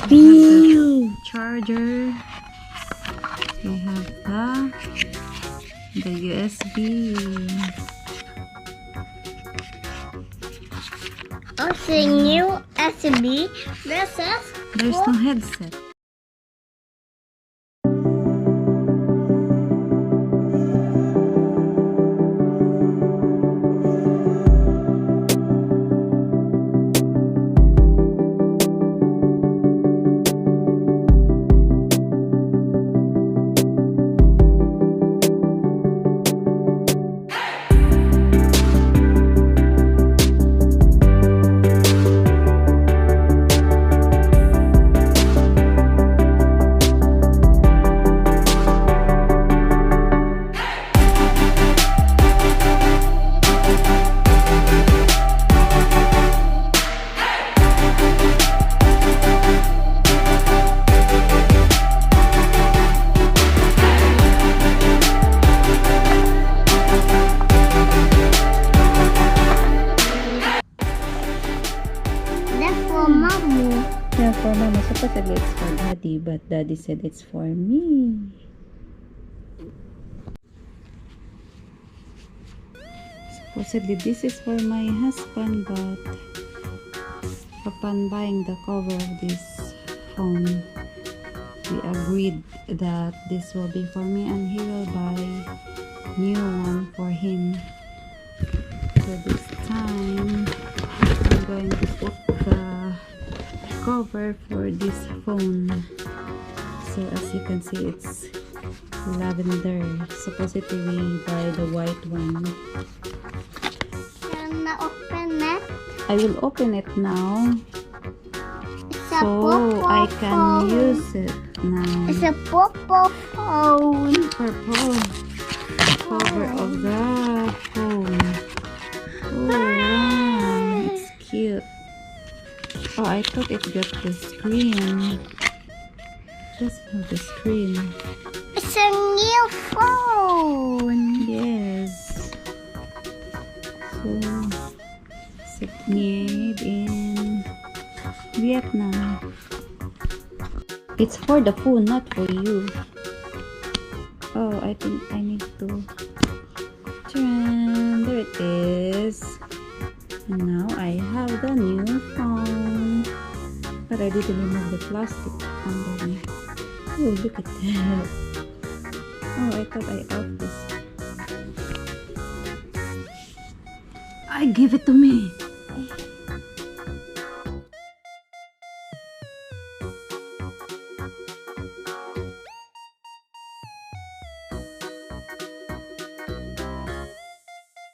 USB. Charger. We have the USB. Also new USB versus There's no headset. that's for Mamu. Yeah, for Mama. Supposedly it's for Daddy, but Daddy said it's for me. Supposedly this is for my husband, but upon buying the cover of this phone, we agreed that this will be for me and he will buy new one for him. So this time I'm going to put the cover for this phone. So as you can see, it's lavender. Supposedly we buy the white one. Can I open it? I will open it now It's a so I purple can phone. use it now. It's a purple phone. Purple cover of the phone. Oh wow, it's cute. Oh, I thought it got the screen. Just have the screen. It's a new phone. Yes. So it's made in Vietnam. It's for the phone, not for you. Oh, I think I need to turn. There it is. And now I have the new phone. But I didn't remove the plastic underneath. Oh, look at that. Oh, I thought I off this. I give it to me.